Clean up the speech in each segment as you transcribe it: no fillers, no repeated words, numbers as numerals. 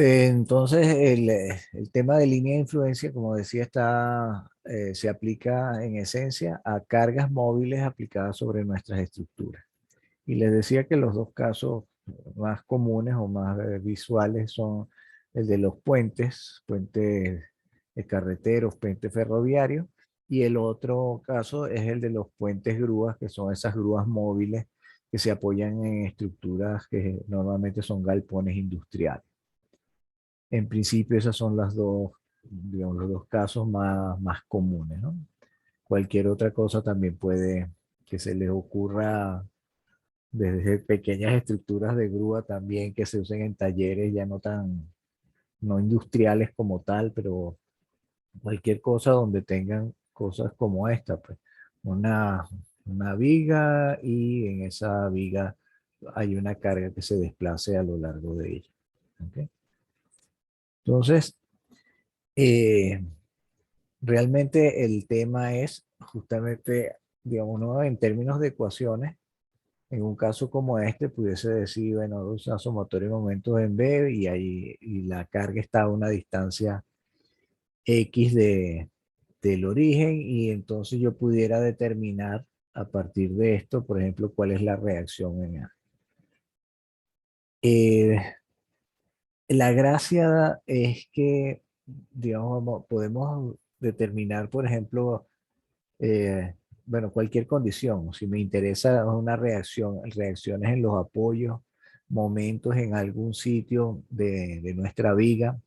Entonces, el tema de línea de influencia, como decía, se aplica en esencia a cargas móviles aplicadas sobre nuestras estructuras. Y les decía que los dos casos más comunes o más visuales son el de los puentes, puentes de carreteros, puentes ferroviarios, y el otro caso es el de los puentes grúas, que son esas grúas móviles que se apoyan en estructuras que normalmente son galpones industriales. En principio, esas son las dos, digamos, los dos casos más comunes, ¿no? Cualquier otra cosa también puede que se les ocurra desde pequeñas estructuras de grúa también que se usen en talleres ya no industriales como tal, pero cualquier cosa donde tengan cosas como esta, pues una, una viga y en esa viga hay una carga que se desplace a lo largo de ella. ¿Ok? Entonces, eh, realmente el tema es justamente, digamos, ¿no? En términos de ecuaciones, en un caso como este, pudiese decir, bueno, un motor en momentos en B y la carga está a una distancia X del origen y entonces yo pudiera determinar a partir de esto, por ejemplo, cuál es la reacción en A. Eh, la gracia es que, digamos, podemos determinar, por ejemplo, eh, bueno, cualquier condición. Si me interesa una reacción, reacciones en los apoyos, momentos en algún sitio de nuestra viga,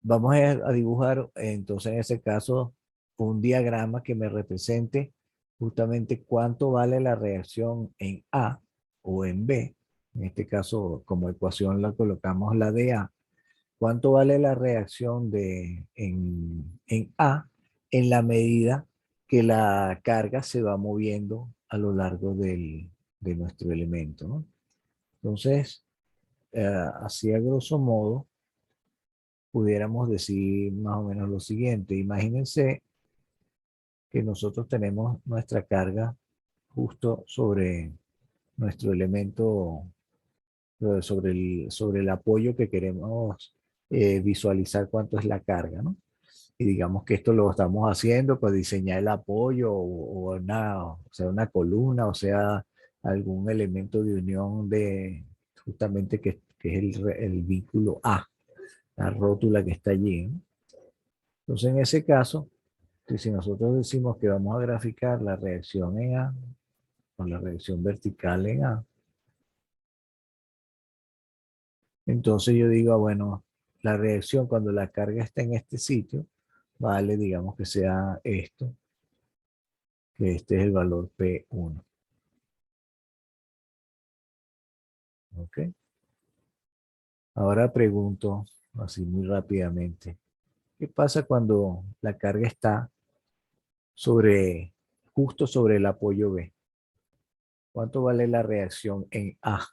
vamos a dibujar entonces en ese caso un diagrama que me represente justamente cuánto vale la reacción en A o en B. En este caso, como ecuación la colocamos la de A. ¿Cuánto vale la reacción en A en la medida que la carga se va moviendo a lo largo de nuestro elemento, ¿no? Entonces, así a grosso modo, pudiéramos decir más o menos lo siguiente. Imagínense que nosotros tenemos nuestra carga justo sobre nuestro elemento, sobre el apoyo que queremos visualizar cuánto es la carga, ¿no? Y digamos que esto lo estamos haciendo para diseñar el apoyo o sea, una columna, o sea, algún elemento de unión de justamente que es el vínculo A, la rótula que está allí, ¿no? Entonces, en ese caso, que si nosotros decimos que vamos a graficar la reacción en A o la reacción vertical en A, entonces yo digo, bueno, la reacción cuando la carga está en este sitio, vale, digamos que sea esto, que este es el valor P1. ¿Ok? Ahora pregunto, así muy rápidamente, ¿qué pasa cuando la carga está sobre, justo sobre el apoyo B? ¿Cuánto vale la reacción en A?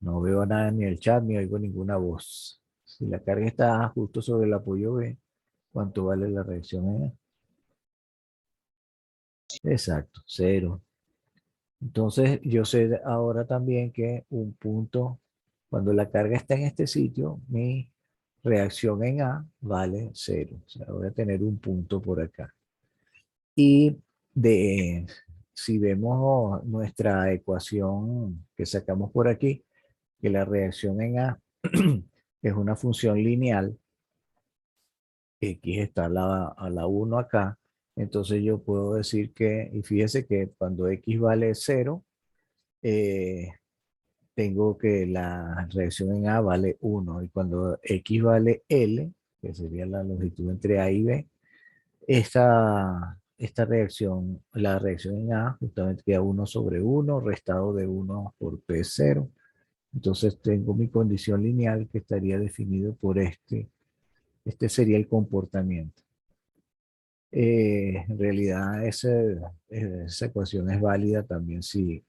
No veo nada ni el chat ni oigo ninguna voz. Si la carga está justo sobre el apoyo B, ¿cuánto vale la reacción en A? Exacto, cero. Entonces, yo sé ahora también que un punto, cuando la carga está en este sitio, mi reacción en A vale cero. O sea, voy a tener un punto por acá. Y de, si vemos nuestra ecuación que sacamos por aquí, que la reacción en A es una función lineal, X está a la 1 acá, entonces yo puedo decir que, y fíjese que cuando X vale cero, eh, tengo que la reacción en A vale 1 y cuando X vale L, que sería la longitud entre A y B, esta reacción, la reacción en A justamente queda 1 sobre 1 restado de 1 por P0. Entonces tengo mi condición lineal que estaría definido por este sería el comportamiento. En realidad esa ecuación es válida también si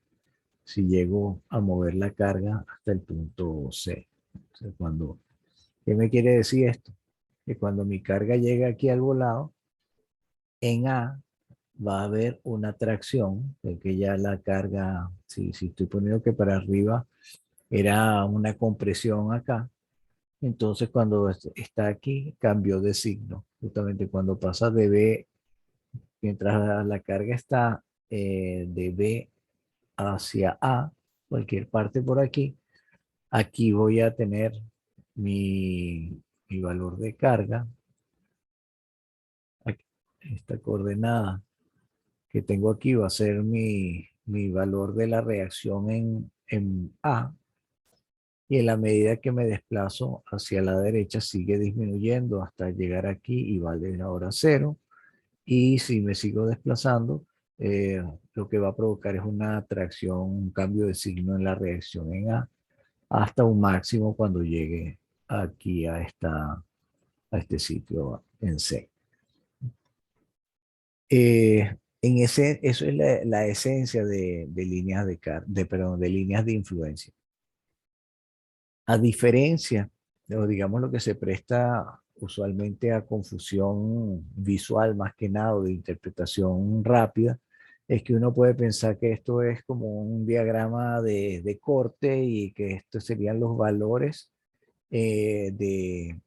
llego a mover la carga hasta el punto C. O sea, ¿qué me quiere decir esto? Que cuando mi carga llega aquí al volado, en A, va a haber una tracción, de que ya la carga, si estoy poniendo que para arriba era una compresión acá, entonces cuando está aquí cambió de signo. Justamente cuando pasa de B, mientras la carga está de B hacia A, cualquier parte por aquí, aquí voy a tener mi valor de carga, aquí, esta coordenada que tengo aquí va a ser mi valor de la reacción en A, y en la medida que me desplazo hacia la derecha sigue disminuyendo hasta llegar aquí y vale ahora cero. Y si me sigo desplazando, lo que va a provocar es una atracción, un cambio de signo en la reacción en A, hasta un máximo cuando llegue aquí a este sitio en C. Eso es la esencia de líneas perdón, de líneas de influencia. A diferencia, o digamos lo que se presta usualmente a confusión visual más que nada, o de interpretación rápida, es que uno puede pensar que esto es como un diagrama de corte y que estos serían los valores de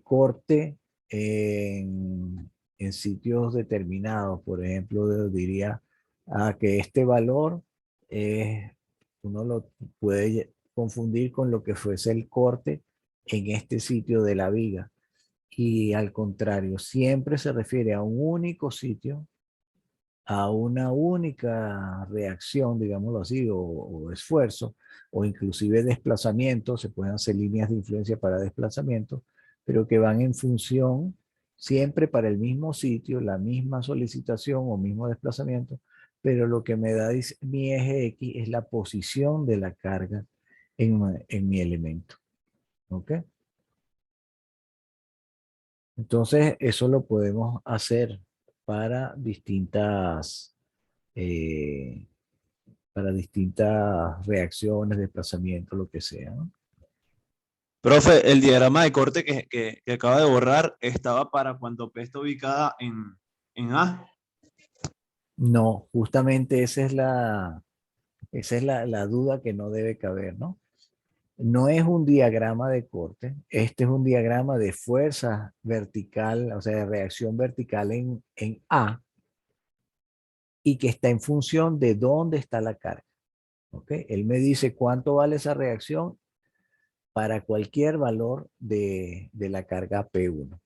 corte en sitios determinados. Por ejemplo, diría que este valor uno lo puede confundir con lo que fuese el corte en este sitio de la viga. Y al contrario, siempre se refiere a un único sitio, a una única reacción, digámoslo así, o esfuerzo, o inclusive desplazamiento. Se pueden hacer líneas de influencia para desplazamiento, pero que van en función siempre para el mismo sitio, la misma solicitación o mismo desplazamiento, pero lo que me da mi eje X es la posición de la carga en mi elemento. ¿Ok? Entonces, eso lo podemos hacer para eh, distintas reacciones, desplazamientos, lo que sea, ¿no? Profe, el diagrama de corte que acaba de borrar estaba para cuando P está ubicada en A. No, justamente esa es la duda que no debe caber, ¿no? No es un diagrama de corte, este es un diagrama de fuerza vertical, o sea, de reacción vertical en A, y que está en función de dónde está la carga. ¿Ok? Él me dice cuánto vale esa reacción para cualquier valor de la carga P1.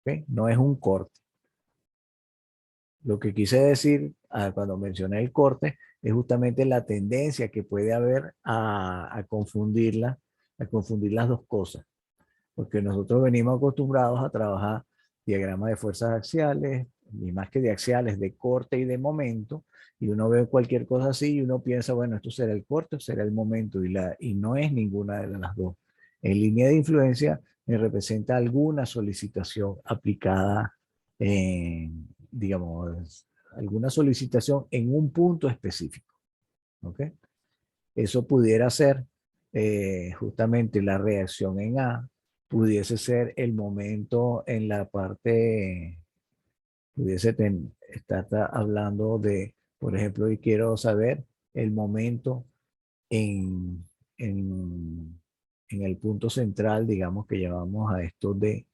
¿Ok? No es un corte. Lo que quise decir cuando mencioné el corte es justamente la tendencia que puede haber a confundir las dos cosas, porque nosotros venimos acostumbrados a trabajar diagramas de fuerzas axiales, y más que de axiales, de corte y de momento, y uno ve cualquier cosa así y uno piensa, bueno, esto será el corte o será el momento, y no es ninguna de las dos. En línea de influencia me representa alguna solicitación aplicada digamos, alguna solicitación en un punto específico. ¿Ok? Eso pudiera ser justamente la reacción en A, pudiese ser el momento en la parte, estar hablando de, por ejemplo, y quiero saber el momento en, en, en el punto central, digamos que llamamos a esto de,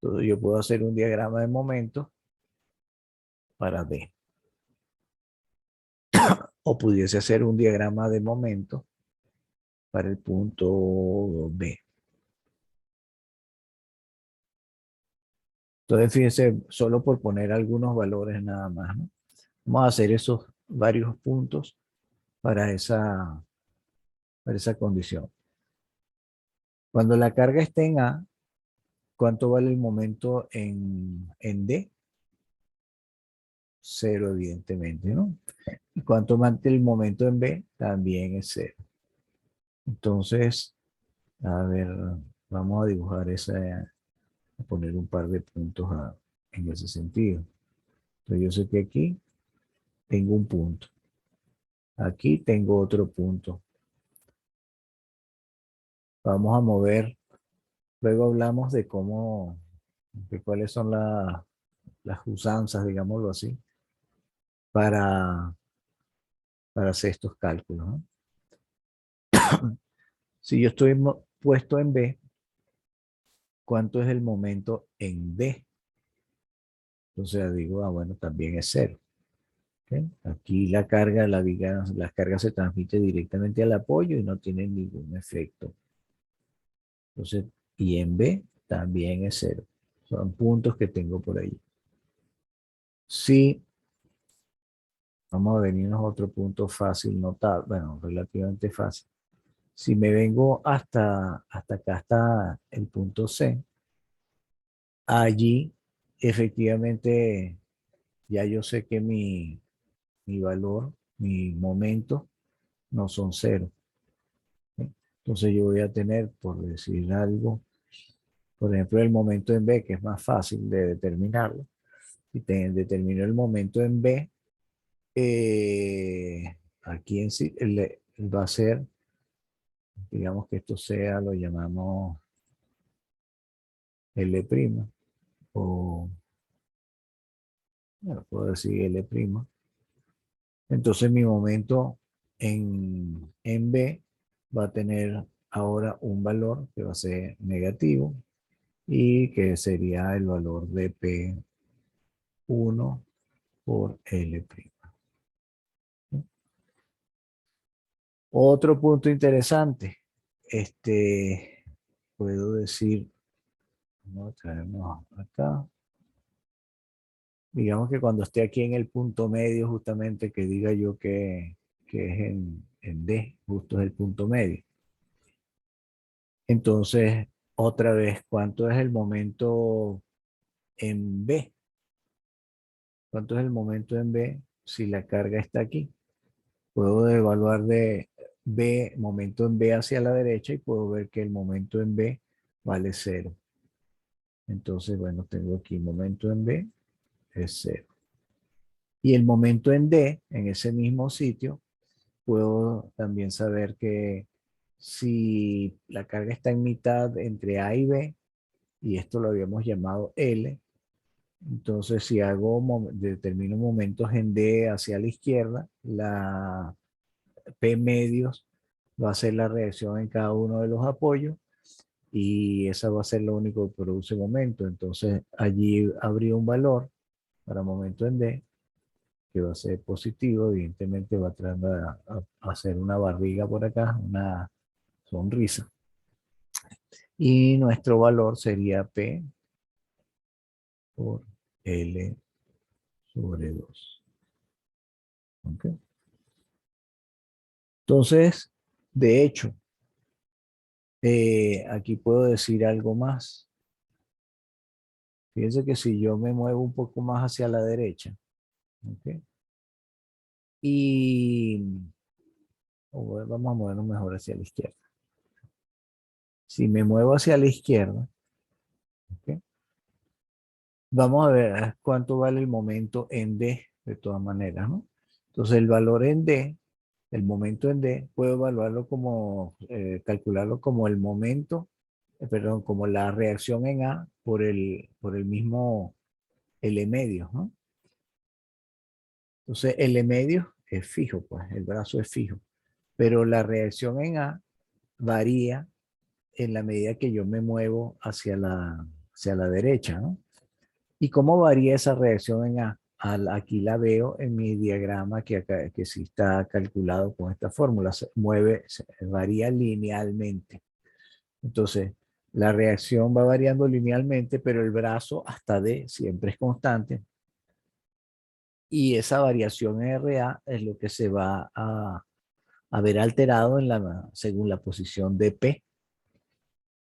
entonces yo puedo hacer un diagrama de momento para D, o pudiese hacer un diagrama de momento para el punto B. Entonces, fíjense, solo por poner algunos valores nada más, ¿no? Vamos a hacer esos varios puntos para esa condición. Cuando la carga esté en A, ¿cuánto vale el momento en D? Cero, evidentemente, ¿no? ¿Y cuánto vale el momento en B? También es cero. Entonces, a ver, vamos a dibujar a poner un par de puntos en ese sentido. Entonces, yo sé que aquí tengo un punto. Aquí tengo otro punto. Vamos a mover. Luego hablamos de cuáles son las usanzas, digámoslo así, para, para hacer estos cálculos, ¿no? Si yo estoy puesto en B, ¿cuánto es el momento en D? Entonces digo, bueno, también es cero. ¿Okay? Aquí la carga, la carga se transmite directamente al apoyo y no tiene ningún efecto. Entonces, y en B también es cero. Son puntos que tengo por ahí. Si vamos a venirnos a otro punto fácil, notable, bueno, relativamente fácil. Si me vengo hasta acá, hasta el punto C, allí efectivamente ya yo sé que mi valor, mi momento, no son cero. ¿Sí? Entonces yo voy a tener, por decir algo, por ejemplo, el momento en B, que es más fácil de determinarlo. Si determino el momento en B, aquí en sí va a ser, digamos que esto sea, lo llamamos L', o bueno, puedo decir L'. Entonces mi momento en B va a tener ahora un valor que va a ser negativo y que sería el valor de P1 por L'. Otro punto interesante, puedo decir, vamos a traernos acá, digamos que cuando esté aquí en el punto medio, justamente que diga yo que es en D, justo es el punto medio. Entonces, otra vez, ¿cuánto es el momento en B? ¿Cuánto es el momento en B si la carga está aquí? Puedo evaluar de B, momento en B hacia la derecha y puedo ver que el momento en B vale cero. Entonces, bueno, tengo aquí momento en B es cero. Y el momento en D, en ese mismo sitio, puedo también saber que si la carga está en mitad entre A y B, y esto lo habíamos llamado L, entonces si determino momentos en D hacia la izquierda, la P medios va a ser la reacción en cada uno de los apoyos y esa va a ser lo único que produce momento. Entonces allí habría un valor para momento en D que va a ser positivo, evidentemente va a tratar a hacer una barriga por acá, una sonrisa. Y nuestro valor sería P por L sobre 2. ¿Okay? Entonces, de hecho, aquí puedo decir algo más. Fíjense que si yo me muevo un poco más hacia la derecha, ¿okay? Y vamos a movernos mejor hacia la izquierda. Si me muevo hacia la izquierda, ¿okay? Vamos a ver cuánto vale el momento en D, de todas maneras, ¿no? Entonces el valor en D, el momento en D, puedo evaluarlo como, calcularlo como el momento, perdón, como la reacción en A por el mismo L medio, ¿no? Entonces L medio es fijo, pues el brazo es fijo, pero la reacción en A varía en la medida que yo me muevo hacia la derecha, ¿no? ¿Y cómo varía esa reacción en A? Aquí la veo en mi diagrama que sí está calculado con esta fórmula. Varía linealmente. Entonces, la reacción va variando linealmente, pero el brazo hasta D siempre es constante. Y esa variación en RA es lo que se va a ver alterado según la posición de P.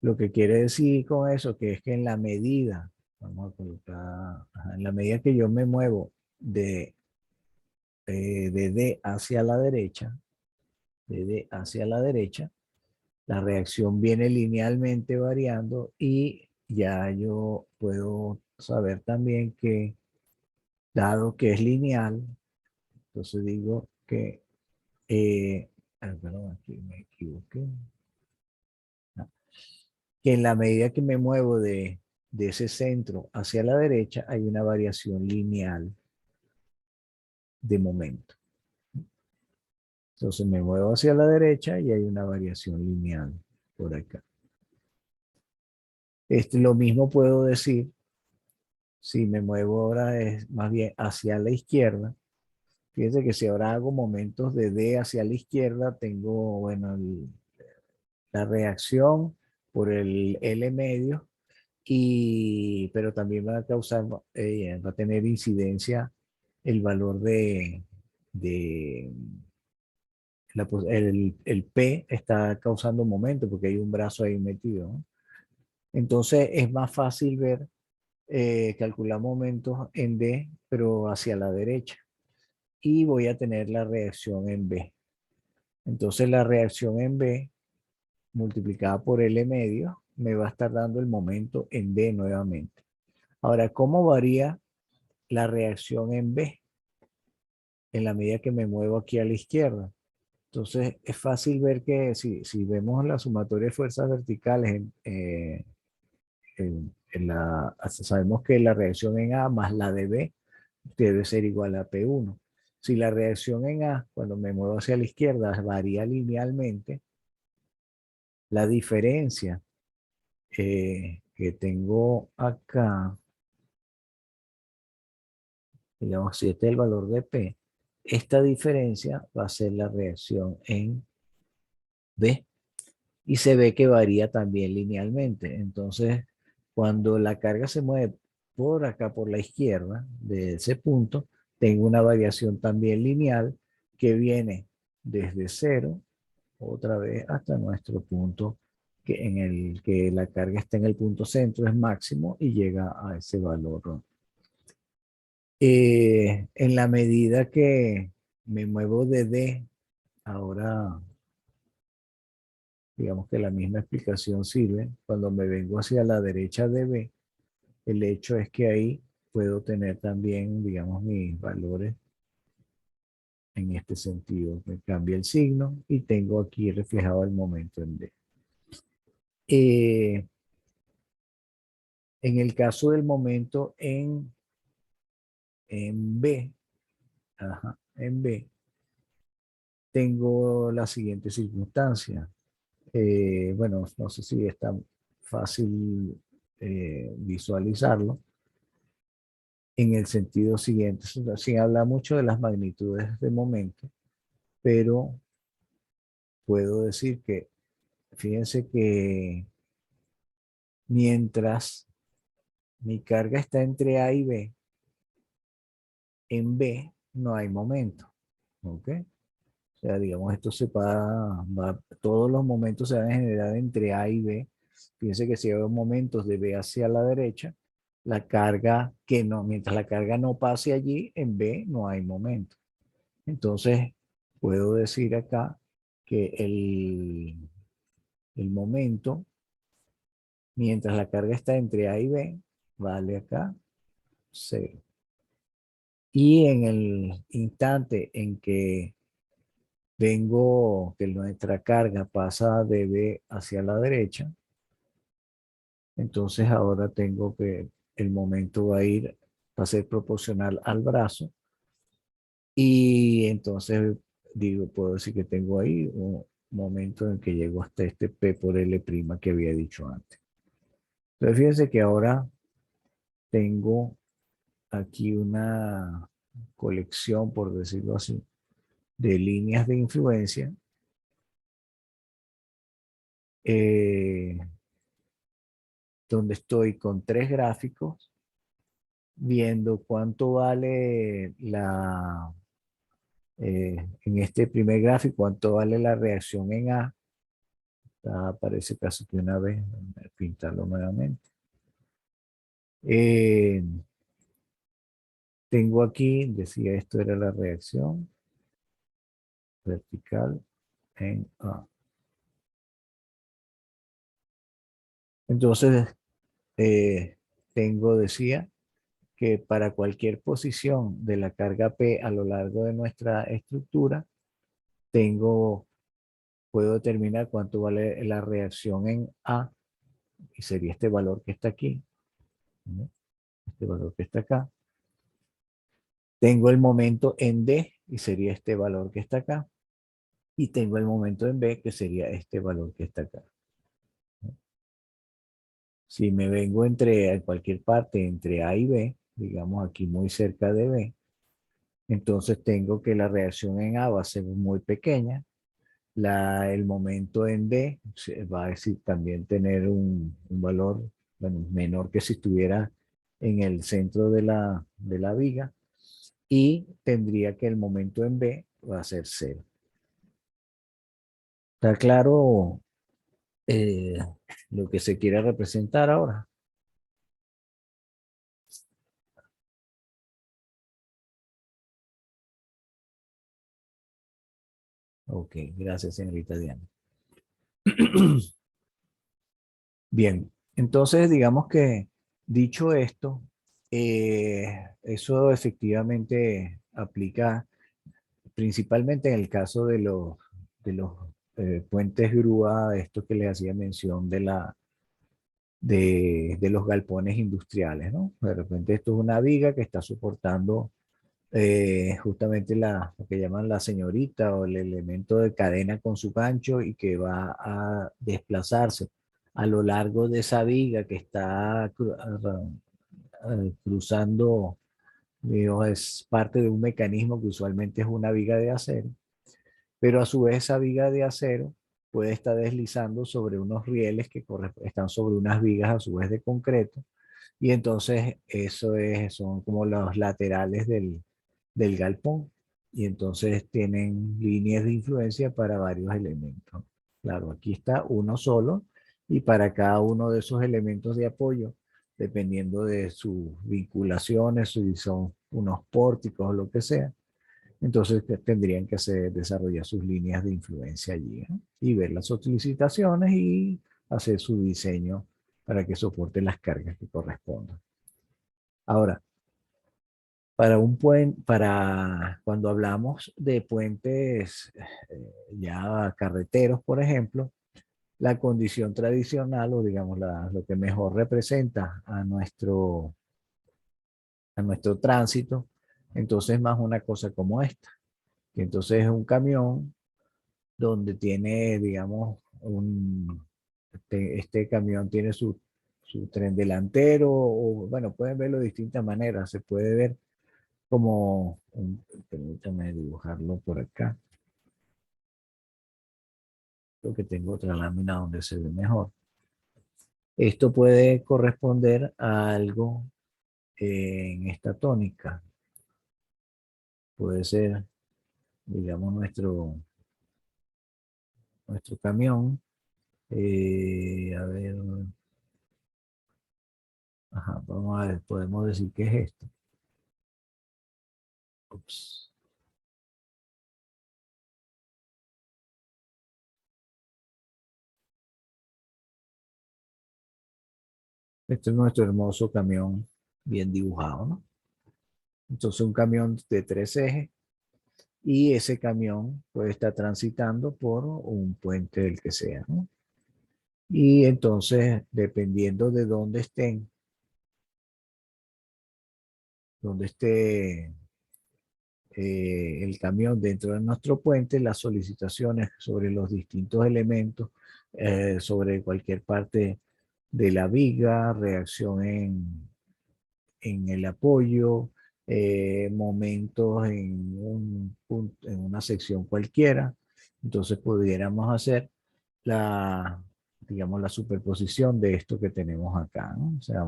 Lo que quiere decir con eso que es que en la medida, vamos a colocar, en la medida que yo me muevo de D hacia la derecha, de D hacia la derecha, la reacción viene linealmente variando y ya yo puedo saber también que, dado que es lineal, entonces digo que, perdón, aquí me equivoqué, que en la medida que me muevo de ese centro hacia la derecha hay una variación lineal de momento. Entonces me muevo hacia la derecha y hay una variación lineal por acá. Lo mismo puedo decir si me muevo ahora es más bien hacia la izquierda. Fíjense que si ahora hago momentos de D hacia la izquierda, tengo, bueno, la reacción por el L medio, pero también va a causar, va a tener incidencia el valor de el P está causando momento porque hay un brazo ahí metido, ¿no? Entonces es más fácil ver, calcular momentos en D, pero hacia la derecha. Y voy a tener la reacción en B. Entonces la reacción en B multiplicada por L medio me va a estar dando el momento en D nuevamente. Ahora, ¿cómo varía la reacción en B? En la medida que me muevo aquí a la izquierda. Entonces, es fácil ver que si vemos la sumatoria de fuerzas verticales, sabemos que la reacción en A más la de B debe ser igual a P1. Si la reacción en A, cuando me muevo hacia la izquierda, varía linealmente, la diferencia que tengo acá, digamos, si este es el valor de P, esta diferencia va a ser la reacción en B. Y se ve que varía también linealmente. Entonces, cuando la carga se mueve por acá, por la izquierda, de ese punto, tengo una variación también lineal que viene desde cero, otra vez hasta nuestro punto, en el que la carga está en el punto centro, es máximo y llega a ese valor. En la medida que me muevo de D, ahora digamos que la misma explicación sirve. Cuando me vengo hacia la derecha de B, el hecho es que ahí puedo tener también, digamos, mis valores en este sentido. Me cambia el signo y tengo aquí reflejado el momento en D. Eh, en el caso del momento en B, en B, tengo la siguiente circunstancia. Bueno, no sé si es tan fácil visualizarlo en el sentido siguiente. Sin hablar mucho de las magnitudes de momento, pero puedo decir que, fíjense que mientras mi carga está entre A y B, en B no hay momento. ¿Ok? O sea, digamos, esto todos los momentos se van a generar entre A y B. Fíjense que si hay momentos de B hacia la derecha, la carga que no, mientras la carga no pase allí, en B no hay momento. Entonces, puedo decir acá que el momento, mientras la carga está entre A y B, vale acá 0. Y en el instante en que que nuestra carga pasa de B hacia la derecha, entonces ahora tengo que el momento va a ser proporcional al brazo. Y entonces puedo decir que tengo ahí un momento en que llego hasta este P por L' que había dicho antes. Entonces fíjense que ahora tengo aquí una colección, por decirlo así, de líneas de influencia eh, donde estoy con 3 gráficos viendo cuánto vale en este primer gráfico, cuánto vale la reacción en A. Aparece casi que una vez, pintarlo nuevamente. Eh, Tengo aquí, decía esto era la reacción vertical en A. Entonces, decía, que para cualquier posición de la carga P a lo largo de nuestra estructura, puedo determinar cuánto vale la reacción en A, y sería este valor que está aquí, ¿no? Este valor que está acá. Tengo el momento en D, y sería este valor que está acá. Y tengo el momento en B, que sería este valor que está acá. Si me vengo en cualquier parte entre A y B, digamos aquí muy cerca de B, entonces tengo que la reacción en A va a ser muy pequeña. El momento en D va a decir, también tener un valor, bueno, menor que si estuviera en el centro de la viga. Y tendría que el momento en B va a ser cero. ¿Está claro eh, lo que se quiere representar ahora? Ok, gracias, señorita Diana. Bien, entonces digamos que dicho esto, eso efectivamente aplica principalmente en el caso de los puentes grúa, esto que les hacía mención de los galpones industriales, ¿no? De repente esto es una viga que está soportando justamente lo que llaman la señorita o el elemento de cadena con su gancho y que va a desplazarse a lo largo de esa viga que está cruzando, digamos, es parte de un mecanismo que usualmente es una viga de acero, pero a su vez esa viga de acero puede estar deslizando sobre unos rieles que están sobre unas vigas a su vez de concreto, y entonces son como los laterales del galpón, y entonces tienen líneas de influencia para varios elementos. Claro, aquí está uno solo, y para cada uno de esos elementos de apoyo, dependiendo de sus vinculaciones, si son unos pórticos o lo que sea, entonces tendrían que desarrollar sus líneas de influencia allí, ¿no? Y ver las solicitaciones y hacer su diseño para que soporte las cargas que correspondan. Ahora, para cuando hablamos de puentes ya carreteros, por ejemplo, la condición tradicional o digamos lo que mejor representa a nuestro tránsito, entonces más una cosa como esta, que entonces es un camión donde tiene, digamos, este camión tiene su tren delantero, o bueno, pueden verlo de distintas maneras. Se puede ver como, permítame dibujarlo por acá, creo que tengo otra lámina donde se ve mejor. Esto puede corresponder a algo en esta tónica. Puede ser, digamos, nuestro camión. A ver, ajá, vamos a ver, podemos decir que es esto. Ups. Este es nuestro hermoso camión bien dibujado, ¿no? Entonces un camión de 3 ejes, y ese camión puede estar transitando por un puente del que sea, ¿no? Y entonces, dependiendo de dónde esté el camión dentro de nuestro puente, las solicitaciones sobre los distintos elementos, sobre cualquier parte de la viga, reacción en el apoyo, momentos en una sección cualquiera. Entonces pudiéramos hacer digamos, la superposición de esto que tenemos acá, ¿no? O sea,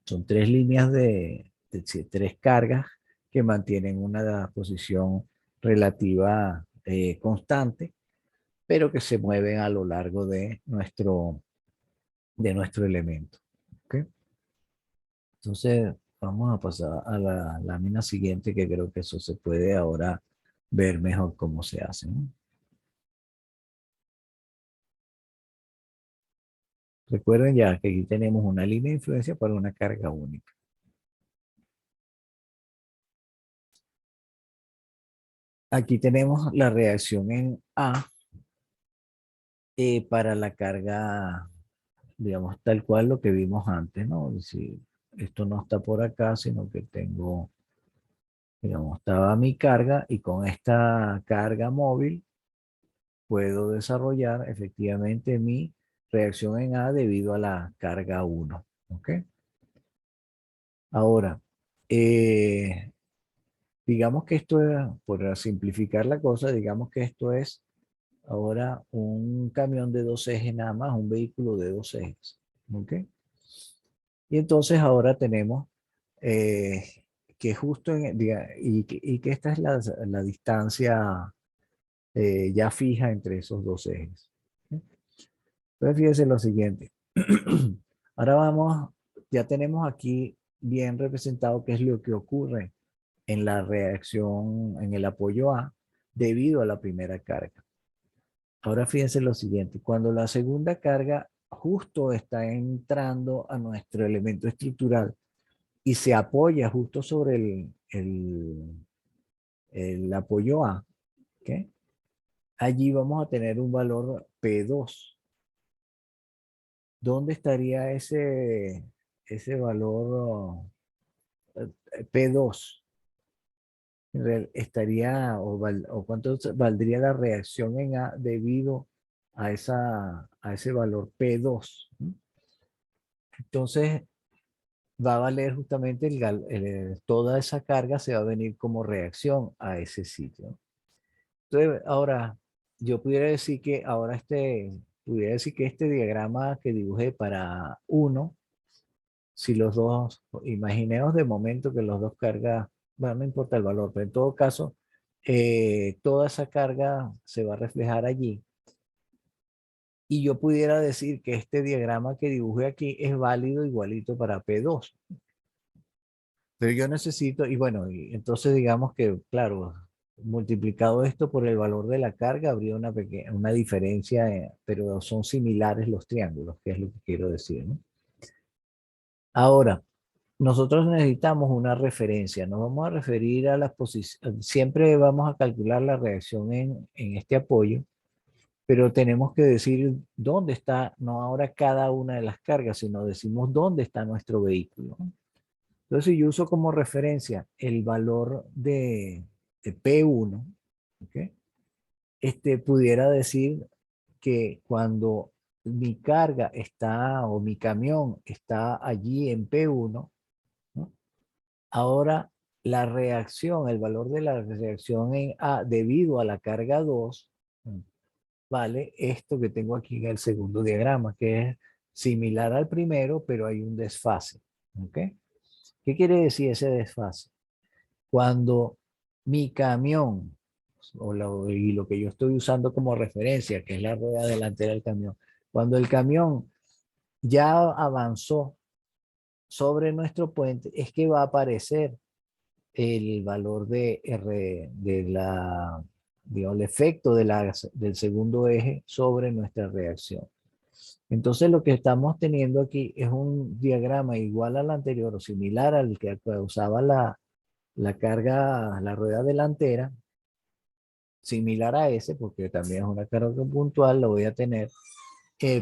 son 3 líneas de 3 cargas que mantienen una posición relativa constante, pero que se mueven a lo largo de nuestro elemento. ¿Ok? Entonces, vamos a pasar a la lámina siguiente, que creo que eso se puede ahora ver mejor cómo se hace, ¿no? Recuerden ya que aquí tenemos una línea de influencia para una carga única. Aquí tenemos la reacción en A para la carga digamos, tal cual lo que vimos antes, ¿no? Si esto no está por acá, sino que tengo, digamos, estaba mi carga y con esta carga móvil puedo desarrollar efectivamente mi reacción en A debido a la carga 1. ¿Ok? Ahora, eh, digamos que esto es, por simplificar la cosa, digamos que esto es ahora un camión de dos ejes nada más, un vehículo de dos ejes. ¿Ok? Y entonces ahora tenemos eh, que justo y que esta es la distancia ya fija entre esos dos ejes. ¿Ok? Entonces fíjense lo siguiente. Ahora vamos, ya tenemos aquí bien representado qué es lo que ocurre en la reacción, en el apoyo A, debido a la primera carga. Ahora fíjense lo siguiente, cuando la segunda carga justo está entrando a nuestro elemento estructural y se apoya justo sobre el apoyo A, ¿ok? Allí vamos a tener un valor P2. ¿Dónde estaría ese valor P2? Estaría, o cuánto valdría la reacción en A debido a ese valor P2. Entonces, va a valer justamente toda esa carga se va a venir como reacción a ese sitio. Entonces, ahora, yo pudiera decir que este diagrama que dibujé para uno, si los dos, imaginemos de momento que los dos cargas, bueno, no importa el valor, pero en todo caso, toda esa carga se va a reflejar allí. Y yo pudiera decir que este diagrama que dibujé aquí es válido igualito para P2. Pero yo necesito, y bueno, y entonces digamos que, claro, multiplicado esto por el valor de la carga, habría una diferencia, pero son similares los triángulos, que es lo que quiero decir, ¿no? Ahora, nosotros necesitamos una referencia. Nos vamos a referir a las posiciones. Siempre vamos a calcular la reacción en este apoyo, pero tenemos que decir dónde está, no ahora cada una de las cargas, sino decimos dónde está nuestro vehículo. Entonces, si yo uso como referencia el valor de P1, ¿ok? Pudiera decir que cuando mi carga está o mi camión está allí en P1, ¿no? Ahora la reacción, el valor de la reacción en A debido a la carga 2, vale esto que tengo aquí en el segundo diagrama, que es similar al primero, pero hay un desfase. ¿Ok? ¿Qué quiere decir ese desfase? Cuando mi camión, y lo que yo estoy usando como referencia, que es la rueda delantera del camión, cuando el camión ya avanzó sobre nuestro puente, es que va a aparecer el valor de R, digamos, el efecto del segundo eje sobre nuestra reacción. Entonces lo que estamos teniendo aquí es un diagrama igual al anterior o similar al que usaba la carga, la rueda delantera, similar a ese, porque también es una carga puntual, lo voy a tener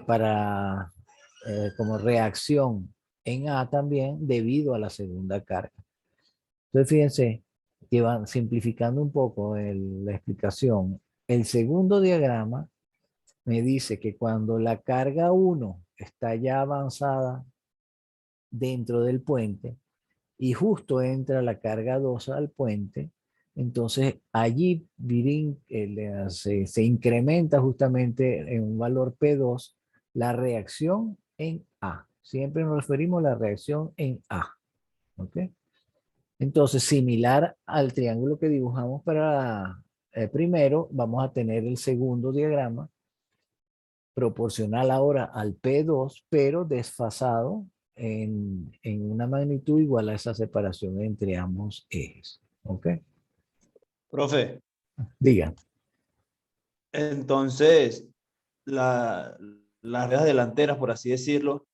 para como reacción en A también debido a la segunda carga. Entonces fíjense que van simplificando un poco la explicación. El segundo diagrama me dice que cuando la carga 1 está ya avanzada dentro del puente, y justo entra la carga 2 al puente, entonces allí se incrementa justamente en un valor P2 la reacción en A. Siempre nos referimos a la reacción en A. ¿Ok? Entonces, similar al triángulo que dibujamos para el primero, vamos a tener el segundo diagrama proporcional ahora al P2, pero desfasado en una magnitud igual a esa separación entre ambos ejes. ¿Ok? Profe, Digan. entonces, las ruedas delanteras, por así decirlo,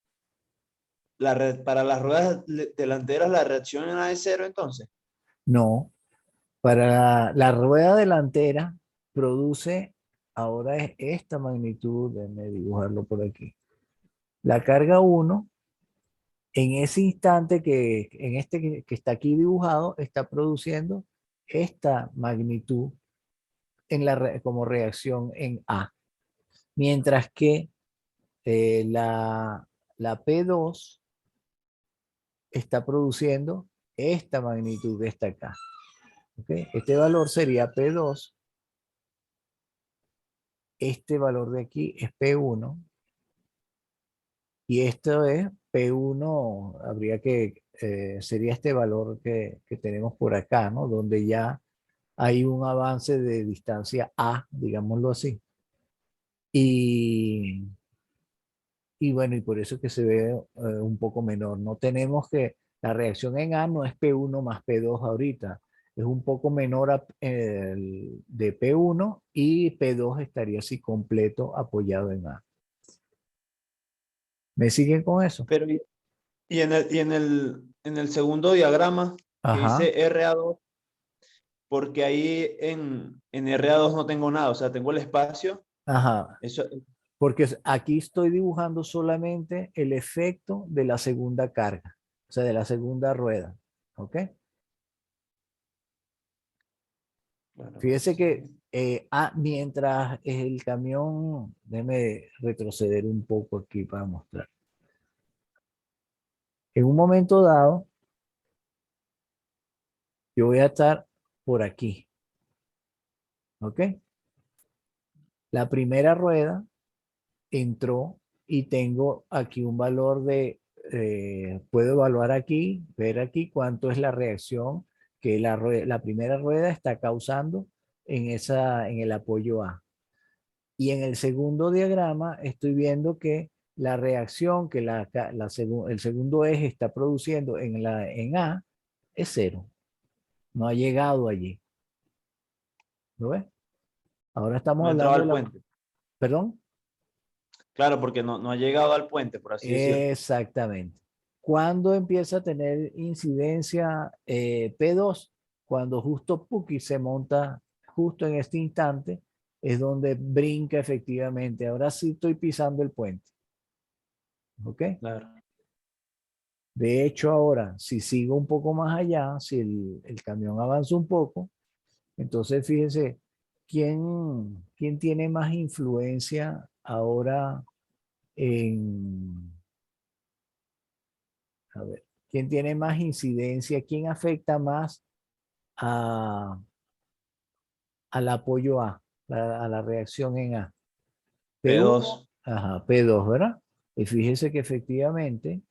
para las ruedas delanteras la reacción en A es cero, entonces. No, para la rueda delantera produce ahora es esta magnitud, déjenme dibujarlo por aquí. La carga 1, en ese instante en este que está aquí dibujado, está produciendo esta magnitud como reacción en A. Mientras que la P2 está produciendo esta magnitud que está acá. ¿Okay? Este valor sería P2. Este valor de aquí es P1. Y esto es P1, sería este valor que tenemos por acá, ¿no? Donde ya hay un avance de distancia A, digámoslo así. Y, y bueno, y por eso es que se ve un poco menor. No tenemos que, la reacción en A no es P1 más P2 ahorita, es un poco menor de P1 y P2 estaría así completo apoyado en A. ¿Me siguen con eso? Pero, y en el segundo diagrama que Ajá, dice RA2, porque ahí en RA2 no tengo nada, o sea, tengo el espacio. ajá. Eso, Porque aquí estoy dibujando solamente el efecto de la segunda carga, o sea, de la segunda rueda. ¿Ok? claro, Fíjese que mientras el camión, déjeme retroceder un poco aquí para mostrar. En un momento dado, yo voy a estar por aquí. ¿Ok? La primera rueda entró y tengo aquí un valor puedo evaluar aquí, ver aquí cuánto es la reacción que la primera rueda está causando en el apoyo A. Y en el segundo diagrama estoy viendo que la reacción que el segundo eje está produciendo en A es cero. No ha llegado allí. ¿Lo ves? Ahora estamos no he entrado hablando de al la... puente. Perdón. Claro, porque no ha llegado al puente, por así decirlo. Exactamente. ¿Cuándo empieza a tener incidencia P2? Cuando justo Puki se monta justo en este instante, es donde brinca efectivamente. Ahora sí estoy pisando el puente. ¿Ok? Claro. De hecho, ahora, si sigo un poco más allá, si el camión avanza un poco, entonces fíjense, ¿quién tiene más influencia ahora en, a ver, quién tiene más incidencia, quién afecta más a, al apoyo a la reacción en A? P1, P2. ajá, P2, ¿verdad? Y fíjese que efectivamente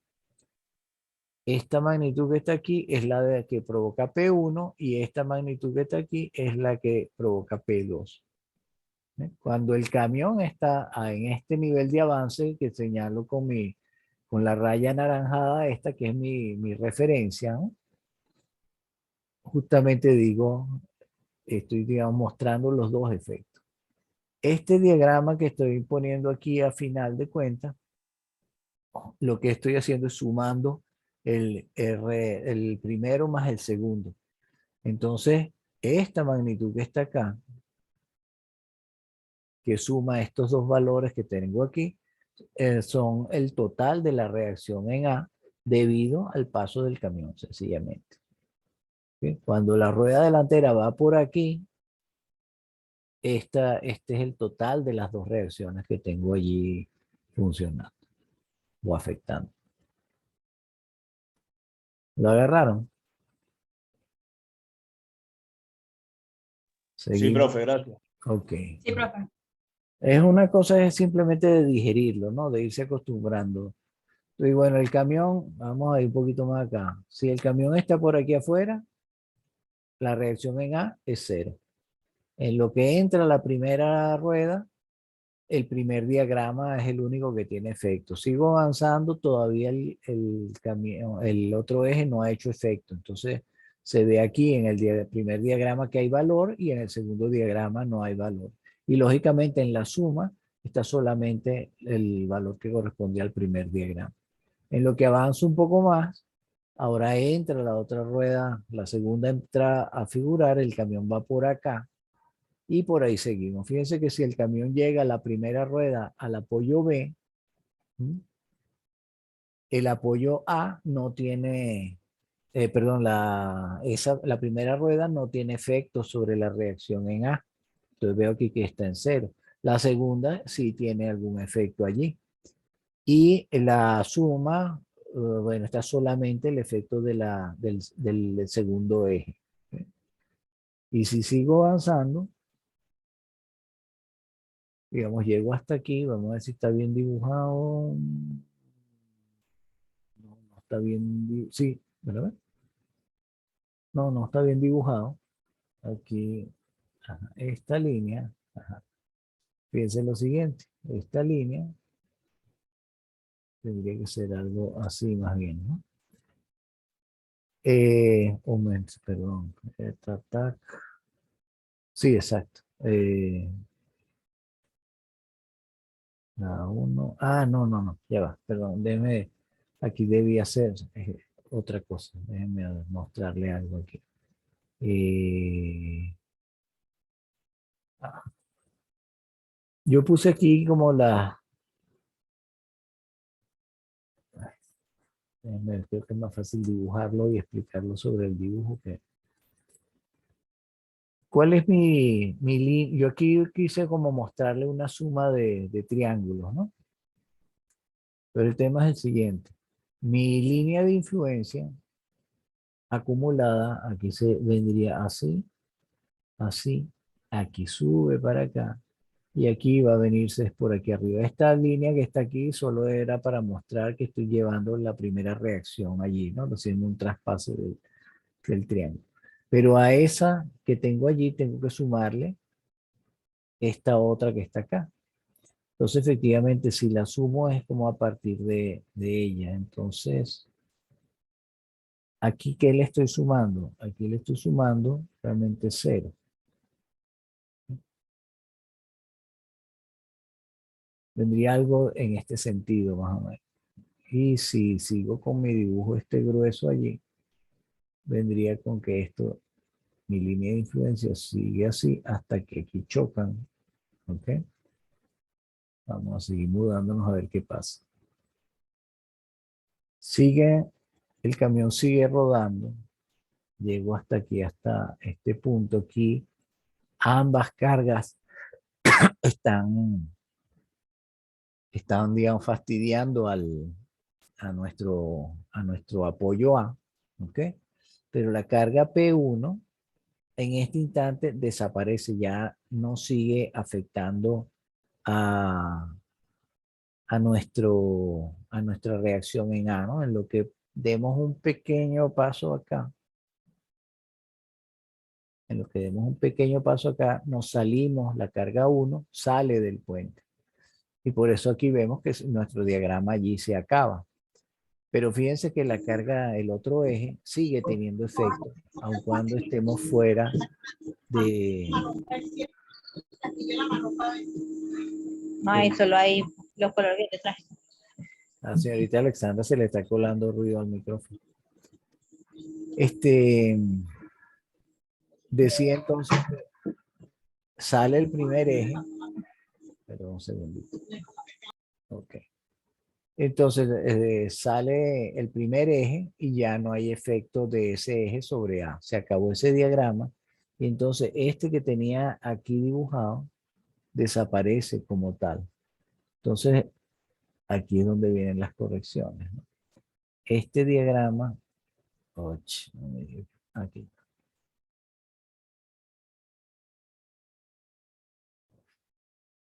esta magnitud que está aquí es que provoca P1 y esta magnitud que está aquí es la que provoca P2. ¿Eh? Cuando el camión está en este nivel de avance que señalo con la raya anaranjada esta que es mi referencia, ¿no? Justamente estoy digamos, mostrando los dos efectos. Este diagrama que estoy poniendo aquí a final de cuentas, lo que estoy haciendo es sumando el primero más el segundo. Entonces, esta magnitud que está acá, que suma estos dos valores que tengo aquí, son el total de la reacción en A debido al paso del camión, sencillamente. ¿Sí? Cuando la rueda delantera va por aquí, este es el total de las dos reacciones que tengo allí funcionando o afectando. ¿Lo agarraron? Sí, Seguimos. profe, gracias. Ok. Sí, profe. Es una cosa es simplemente de digerirlo, ¿no? De irse acostumbrando. Y bueno, el camión, vamos a ir un poquito más acá. Si el camión está por aquí afuera, la reacción en A es cero. En lo que entra la primera rueda, el primer diagrama es el único que tiene efecto. Sigo avanzando, todavía el camión, el otro eje no ha hecho efecto. Entonces, se ve aquí en el primer diagrama que hay valor y en el segundo diagrama no hay valor. Y lógicamente en la suma está solamente el valor que corresponde al primer diagrama. En lo que avanza un poco más, ahora entra la otra rueda, la segunda entra a figurar, el camión va por acá y por ahí seguimos. Fíjense que si el camión llega a la primera rueda al apoyo B, ¿sí? el apoyo A no tiene, perdón, la primera rueda no tiene efecto sobre la reacción en A. Entonces veo aquí que está en cero. La segunda sí tiene algún efecto allí. Y la suma, bueno, está solamente el efecto del segundo eje. ¿Sí? Y si sigo avanzando, digamos, llego hasta aquí, vamos a ver si está bien dibujado. No, no está bien, sí, ¿verdad? No, no está bien dibujado. Aquí, ajá, esta línea, ajá. Fíjense lo siguiente, esta línea tendría que ser algo así más bien, ¿no? Un momento, perdón. Sí, exacto. La uno. Ah, no, no, no. Ya va. Perdón. Déjeme. Aquí debía hacer otra cosa. Déjeme mostrarle algo aquí. Ah, yo puse aquí como la. Creo que es más fácil dibujarlo y explicarlo sobre el dibujo que. ¿Cuál es Yo aquí quise como mostrarle una suma de triángulos, ¿no? Pero el tema es el siguiente. Mi línea de influencia acumulada, aquí se vendría así, así, aquí sube para acá y aquí va a venirse por aquí arriba. Esta línea que está aquí solo era para mostrar que estoy llevando la primera reacción allí, ¿no? Haciendo un traspaso del triángulo. Pero a esa que tengo allí tengo que sumarle esta otra que está acá. Entonces, efectivamente, si la sumo es como a partir de ella. Entonces, aquí, ¿qué le estoy sumando? Aquí le estoy sumando realmente cero. Vendría algo en este sentido, más o menos. Y si sigo con mi dibujo este grueso allí, vendría con que esto, mi línea de influencia sigue así hasta que aquí chocan. ¿Ok? Vamos a seguir mudándonos a ver qué pasa. Sigue, el camión sigue rodando. Llego hasta aquí, hasta este punto aquí. Ambas cargas están, están digamos, fastidiando a nuestro apoyo A. ¿Ok? Pero la carga P1 en este instante desaparece, ya no sigue afectando a, a nuestra reacción en A, ¿no? En lo que demos un pequeño paso acá, en lo que demos un pequeño paso acá, nos salimos, la carga 1 sale del puente. Y por eso aquí vemos que nuestro diagrama allí se acaba. Pero fíjense que la carga, el otro eje, sigue teniendo efecto, aun cuando estemos fuera de... No hay, solo hay los colores que te traje. A la señorita Alexandra se le está colando ruido al micrófono. Este, decía entonces que sale el primer eje, pero un segundito. Ok. Entonces sale el primer eje y ya no hay efecto de ese eje sobre A. Se acabó ese diagrama y entonces este que tenía aquí dibujado desaparece como tal. Entonces aquí es donde vienen las correcciones, ¿no? Este diagrama, aquí.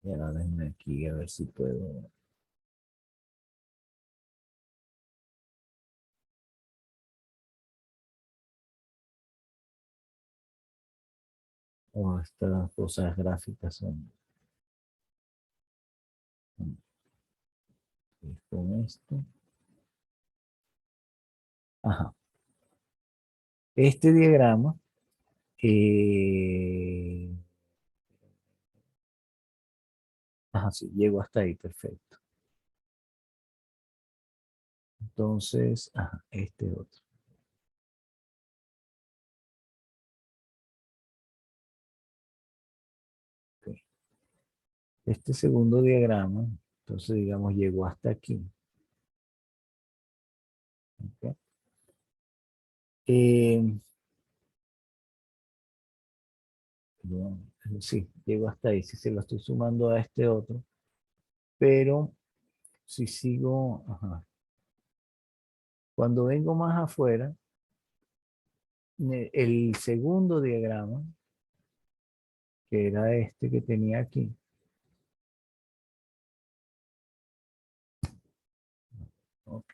Y ahora déjenme aquí a ver si puedo. Oh, estas cosas gráficas con esto. Ajá. Este diagrama, ajá, sí, llego hasta ahí, perfecto. Entonces, ajá, este otro. Ok. Este segundo diagrama, entonces digamos, llegó hasta aquí. ¿Ok? Eh, bueno, sí, llego hasta ahí, si se lo estoy sumando a este otro, pero si sigo, ajá, cuando vengo más afuera, el segundo diagrama, que era este que tenía aquí, ok,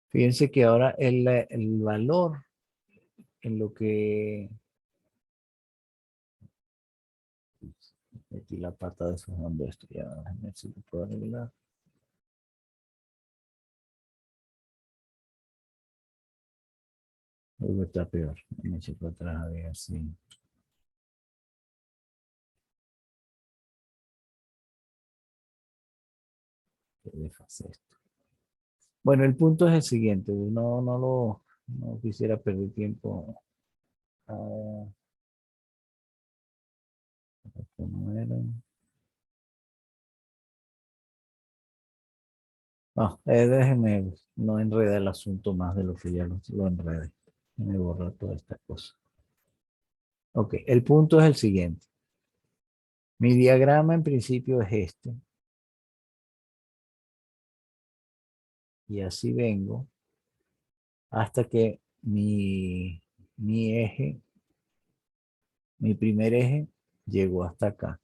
fíjense que ahora el valor en lo que metí la pata desfajando esto, ya déjame ver si lo puedo arreglar. Luego está peor. Me eché para atrás a ver si. ¿Qué desfase esto? Bueno, el punto es el siguiente. No quisiera perder tiempo. Ah, ¿cómo era? Ah, déjenme no enredar el asunto más de lo que ya lo enredé. Me borra toda esta cosa. Ok, el punto es el siguiente. Mi diagrama en principio es este. Y así vengo hasta que mi eje, mi primer eje, llegó hasta acá.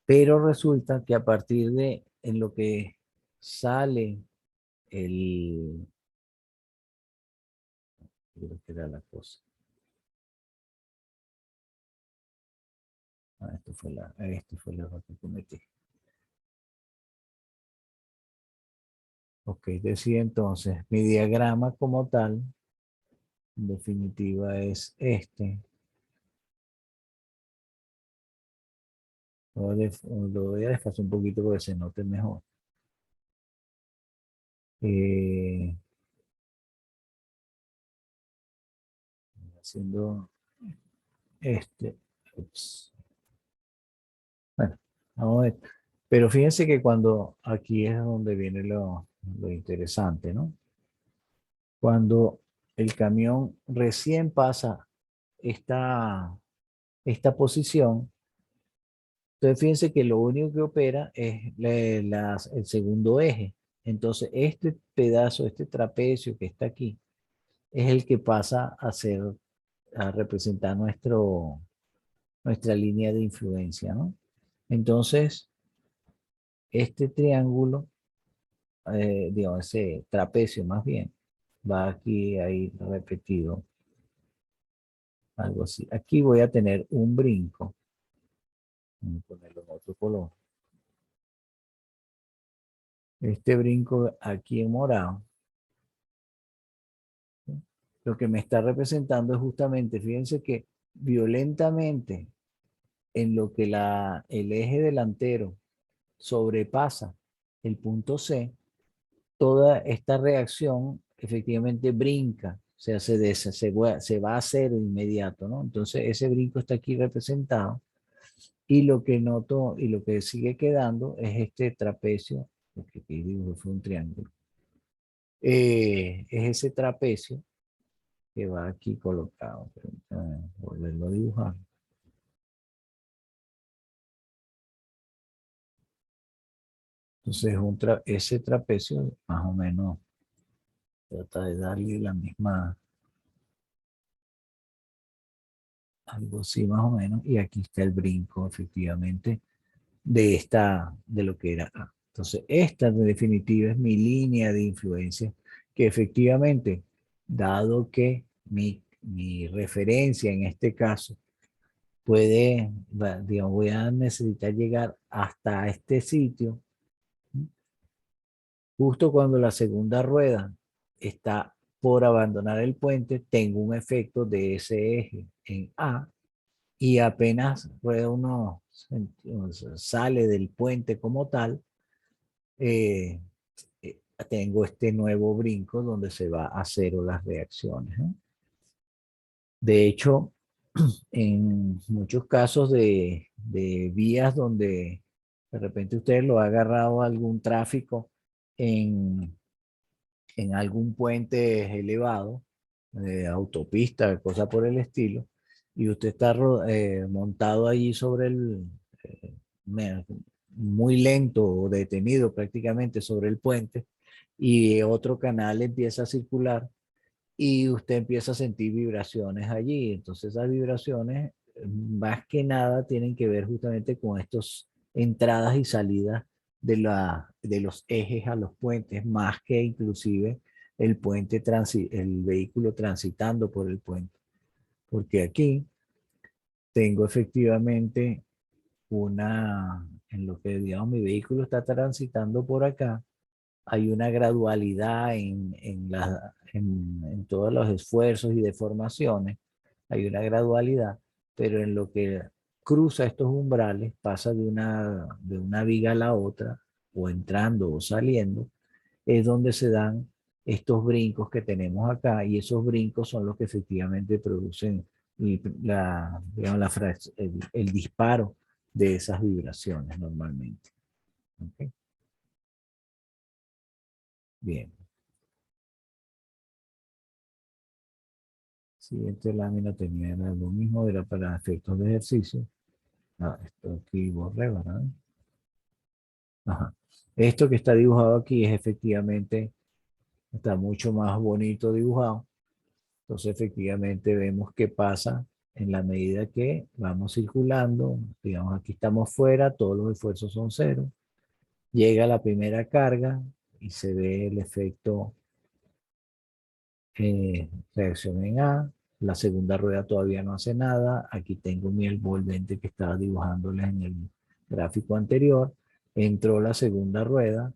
Pero resulta que a partir de en lo que sale el, creo que era la cosa. Ah, esto fue el error que cometí. Ok, decía entonces, mi diagrama como tal, en definitiva es este. Lo voy a desfasar un poquito para que se note mejor. Eh, haciendo este. Ups. Bueno, vamos a ver. Pero fíjense que cuando aquí es donde viene lo interesante, ¿no? Cuando el camión recién pasa esta posición, entonces fíjense que lo único que opera es el segundo eje. Entonces este pedazo, este trapecio que está aquí, es el que pasa a representar nuestra línea de influencia, ¿no? Entonces, este triángulo, digamos, ese trapecio más bien, va aquí ahí repetido, algo así. Aquí voy a tener un brinco. Voy a ponerlo en otro color. Este brinco aquí en morado, ¿sí? Lo que me está representando es justamente, fíjense que violentamente en lo que el eje delantero sobrepasa el punto C, toda esta reacción efectivamente brinca, o sea, se va a hacer de inmediato, ¿no? Entonces ese brinco está aquí representado y lo que noto y lo que sigue quedando es este trapecio, porque aquí digo que fue un triángulo, es ese trapecio que va aquí colocado. Permítame volverlo a dibujar. Entonces ese trapecio más o menos trata de darle la misma, algo así más o menos, y aquí está el brinco efectivamente de lo que era A. Entonces, esta en definitiva es mi línea de influencia que efectivamente, dado que mi referencia en este caso digamos, voy a necesitar llegar hasta este sitio, justo cuando la segunda rueda está por abandonar el puente, tengo un efecto de ese eje en A y apenas rueda uno sale del puente como tal, eh, tengo este nuevo brinco donde se va a cero las reacciones, ¿no? De hecho, en muchos casos de vías donde de repente usted lo ha agarrado algún tráfico en, en algún puente elevado, autopista, cosa por el estilo, y usted está montado allí sobre eh, me- muy lento o detenido prácticamente sobre el puente, y otro canal empieza a circular y usted empieza a sentir vibraciones allí. Entonces esas vibraciones, más que nada, tienen que ver justamente con estas entradas y salidas de los ejes a los puentes, más que inclusive el vehículo transitando por el puente. Porque aquí tengo efectivamente en lo que digamos mi vehículo está transitando por acá, hay una gradualidad en todos los esfuerzos y deformaciones, hay una gradualidad, pero en lo que cruza estos umbrales, pasa de una viga a la otra, o entrando o saliendo, es donde se dan estos brincos que tenemos acá, y esos brincos son los que efectivamente producen digamos, el disparo de esas vibraciones normalmente. ¿Ok? Bien. Siguiente lámina tenía era lo mismo, era para efectos de ejercicio. Ah, esto aquí borré, ¿verdad? Ajá. Esto que está dibujado aquí es efectivamente, está mucho más bonito dibujado. Entonces efectivamente vemos qué pasa en la medida que vamos circulando. Digamos, aquí estamos fuera, todos los esfuerzos son cero. Llega la primera carga y se ve el efecto reacción en A. La segunda rueda todavía no hace nada. Aquí tengo mi envolvente que estaba dibujándoles en el gráfico anterior. Entró la segunda rueda.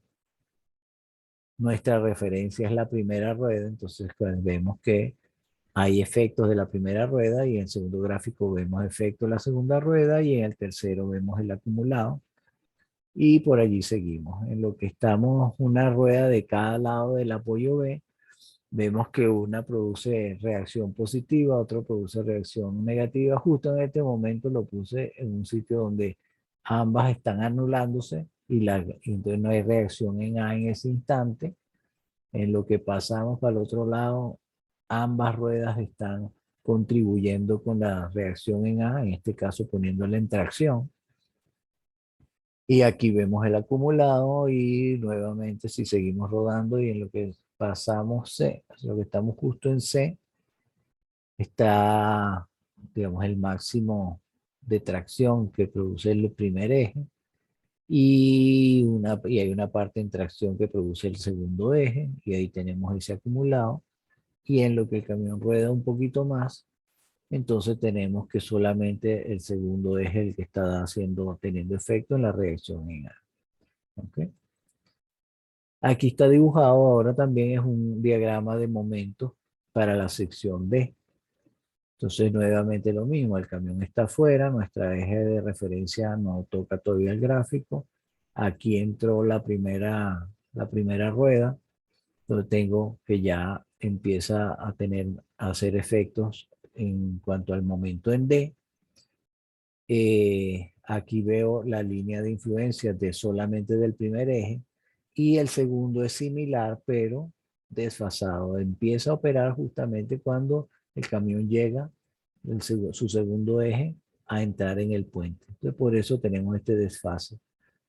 Nuestra referencia es la primera rueda, entonces pues, vemos que hay efectos de la primera rueda, y en el segundo gráfico vemos efectos de la segunda rueda, y en el tercero vemos el acumulado, y por allí seguimos. En lo que estamos una rueda de cada lado del apoyo B, vemos que una produce reacción positiva, otro produce reacción negativa. Justo en este momento lo puse en un sitio donde ambas están anulándose, y entonces no hay reacción en A en ese instante. En lo que pasamos para el otro lado, ambas ruedas están contribuyendo con la reacción en A, en este caso poniéndole en tracción. Y aquí vemos el acumulado, y nuevamente si seguimos rodando, y en lo que pasamos C, lo que estamos justo en C, está, digamos, el máximo de tracción que produce el primer eje, y hay una parte en tracción que produce el segundo eje, y ahí tenemos ese acumulado. Y en lo que el camión rueda un poquito más, entonces tenemos que solamente el segundo eje el que está teniendo efecto en la reacción en A. ¿Ok? Aquí está dibujado, ahora también es un diagrama de momentos para la sección B. Entonces nuevamente lo mismo, el camión está afuera, nuestra eje de referencia no toca todavía el gráfico. Aquí entró la primera rueda, donde tengo que ya empieza a hacer efectos en cuanto al momento en D. Aquí veo la línea de influencia de solamente del primer eje, y el segundo es similar pero desfasado. Empieza a operar justamente cuando el camión llega, su segundo eje, a entrar en el puente. Entonces por eso tenemos este desfase.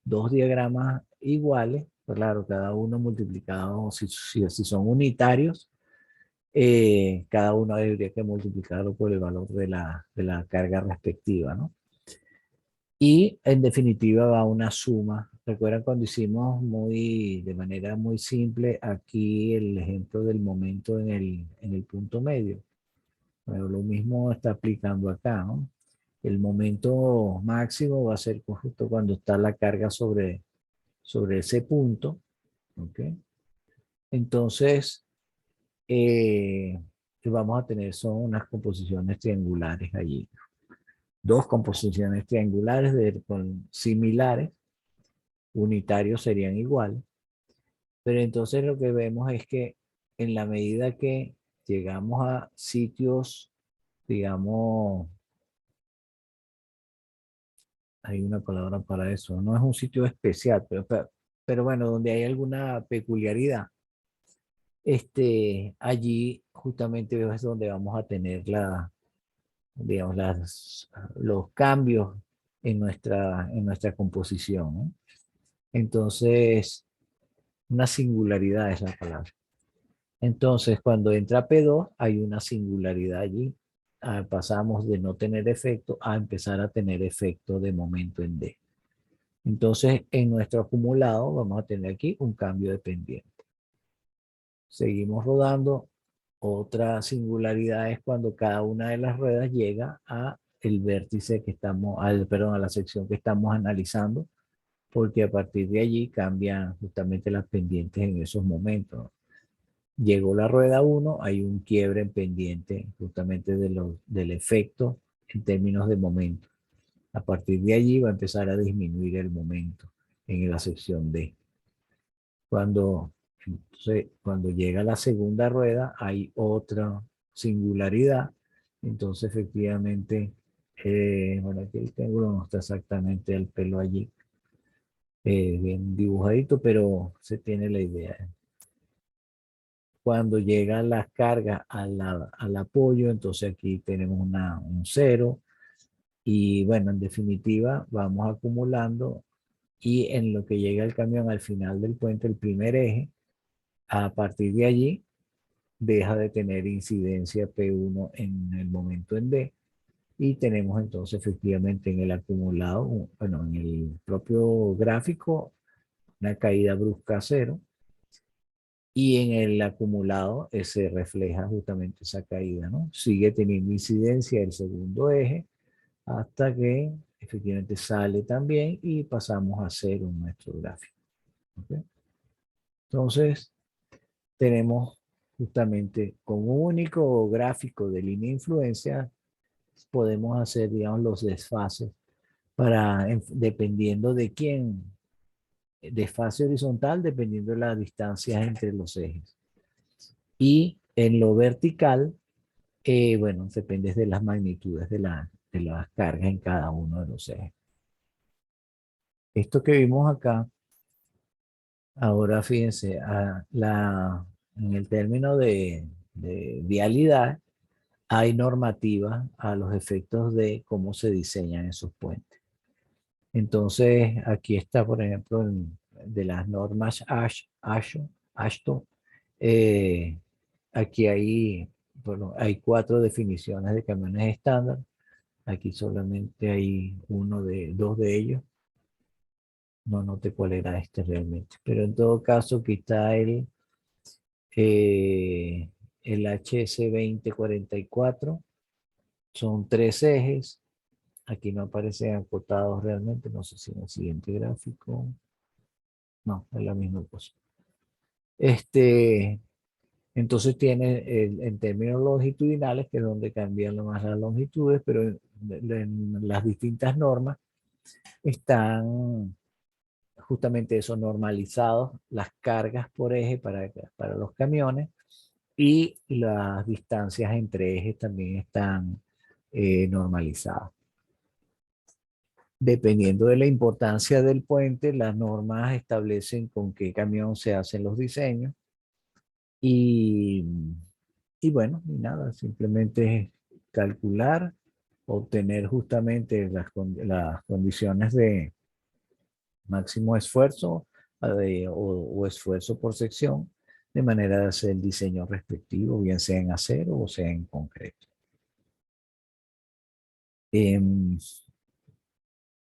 Dos diagramas iguales, pues claro, cada uno multiplicado, si son unitarios, cada uno debería que multiplicarlo por el valor de la carga respectiva, ¿no? Y en definitiva va una suma. ¿Recuerdan cuando hicimos de manera muy simple aquí el ejemplo del momento en el punto medio? Bueno, lo mismo está aplicando acá, ¿no? El momento máximo va a ser justo cuando está la carga sobre ese punto, ¿ok? Entonces, vamos a tener son unas composiciones triangulares allí. Dos composiciones triangulares similares, unitarios serían igual, pero entonces lo que vemos es que en la medida que llegamos a sitios, digamos, hay una palabra para eso, no es un sitio especial, pero bueno, donde hay alguna peculiaridad, allí justamente es donde vamos a tener digamos, los cambios en nuestra composición, ¿no? Entonces, una singularidad es la palabra. Entonces, cuando entra P2, hay una singularidad allí. Pasamos de no tener efecto a empezar a tener efecto de momento en D. Entonces, en nuestro acumulado vamos a tener aquí un cambio de pendiente. Seguimos rodando. Otra singularidad es cuando cada una de las ruedas llega a el vértice que estamos, perdón, a la sección que estamos analizando, porque a partir de allí cambian justamente las pendientes en esos momentos. Llegó la rueda 1, hay un quiebre en pendiente justamente del efecto en términos de momento. A partir de allí va a empezar a disminuir el momento en la sección D. Cuando llega la segunda rueda hay otra singularidad. Entonces efectivamente, bueno, aquí tengo, no está exactamente el pelo allí, bien dibujadito, pero se tiene la idea. Cuando llegan las cargas al apoyo, entonces aquí tenemos un cero. Y bueno, en definitiva, vamos acumulando y en lo que llega el camión al final del puente, el primer eje, a partir de allí deja de tener incidencia P1 en el momento en D y tenemos entonces efectivamente en el acumulado, bueno, en el propio gráfico, una caída brusca a cero y en el acumulado se refleja justamente esa caída, ¿no? Sigue teniendo incidencia el segundo eje hasta que efectivamente sale también y pasamos a cero en nuestro gráfico. ¿Okay? Entonces, tenemos justamente con un único gráfico de línea de influencia, podemos hacer, digamos, los desfases para, dependiendo de quién, desfase horizontal, dependiendo de las distancias entre los ejes. Y en lo vertical, bueno, depende de las magnitudes de las cargas en cada uno de los ejes. Esto que vimos acá, ahora fíjense, en el término de vialidad, hay normativas a los efectos de cómo se diseñan esos puentes. Entonces, aquí está, por ejemplo, de las normas Ashton, eh, aquí bueno, hay 4 definiciones de camiones estándar. Aquí solamente hay dos de ellos. No noté cuál era este realmente. Pero en todo caso, aquí está eh, el HS2044. Son 3 ejes. Aquí no aparecen acotados realmente. No sé si en el siguiente gráfico. No, es la misma cosa. Entonces tiene en términos longitudinales, que es donde cambian más las longitudes, pero en las distintas normas están justamente eso, normalizados, las cargas por eje para los camiones y las distancias entre ejes también están normalizadas. Dependiendo de la importancia del puente, las normas establecen con qué camión se hacen los diseños y, y bueno, y nada, simplemente calcular, obtener justamente las condiciones de máximo esfuerzo o esfuerzo por sección, de manera de hacer el diseño respectivo, bien sea en acero o sea en concreto.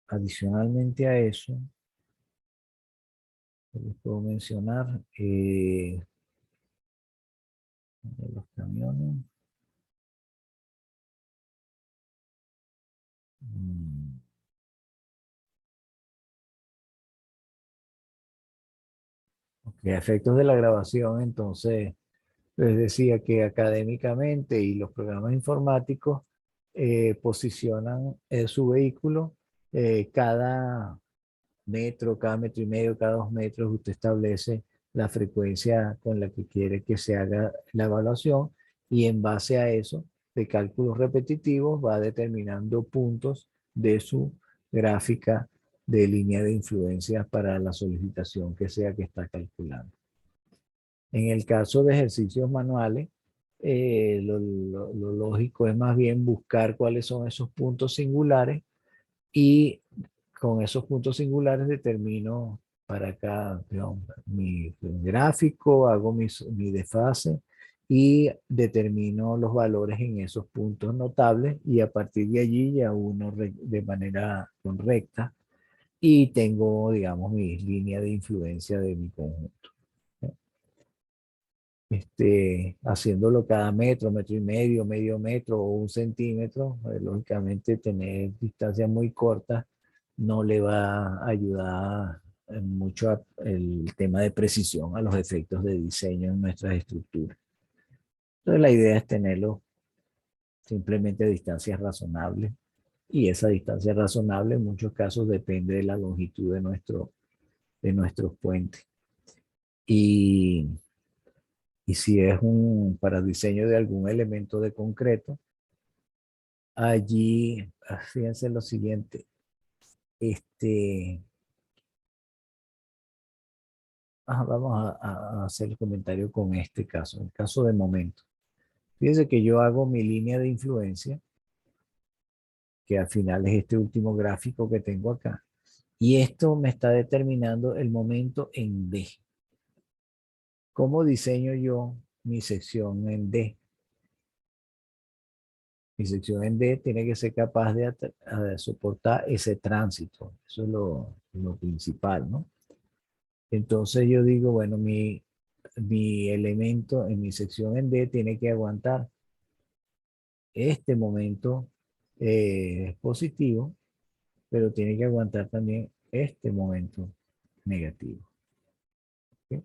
Adicionalmente a eso, les puedo mencionar los camiones. A efectos de la grabación, entonces, les decía que académicamente y los programas informáticos posicionan su vehículo cada metro y medio, cada 2 metros, usted establece la frecuencia con la que quiere que se haga la evaluación y en base a eso, de cálculos repetitivos, va determinando puntos de su gráfica de línea de influencia para la solicitación que sea que está calculando. En el caso de ejercicios manuales, lo lógico es más bien buscar cuáles son esos puntos singulares y con esos puntos singulares determino para acá, digamos, mi gráfico, hago mi desfase y determino los valores en esos puntos notables y a partir de allí ya uno de manera correcta y tengo, digamos, mi línea de influencia de mi conjunto. Haciéndolo cada metro, metro y medio, medio metro o un centímetro, lógicamente tener distancias muy cortas no le va a ayudar mucho el tema de precisión a los efectos de diseño en nuestras estructuras. Entonces la idea es tenerlo simplemente a distancias razonables y esa distancia razonable en muchos casos depende de la longitud de nuestros puentes. Y si es para diseño de algún elemento de concreto, allí, fíjense lo siguiente, vamos a hacer el comentario con este caso, el caso de momento. Fíjense que yo hago mi línea de influencia, que al final es este último gráfico que tengo acá, y esto me está determinando el momento en D. ¿Cómo diseño yo mi sección en D? Mi sección en D tiene que ser capaz de soportar ese tránsito. Eso es lo principal, ¿no? Entonces yo digo, bueno, mi elemento en mi sección en D tiene que aguantar este momento positivo, pero tiene que aguantar también este momento negativo. ¿Ok?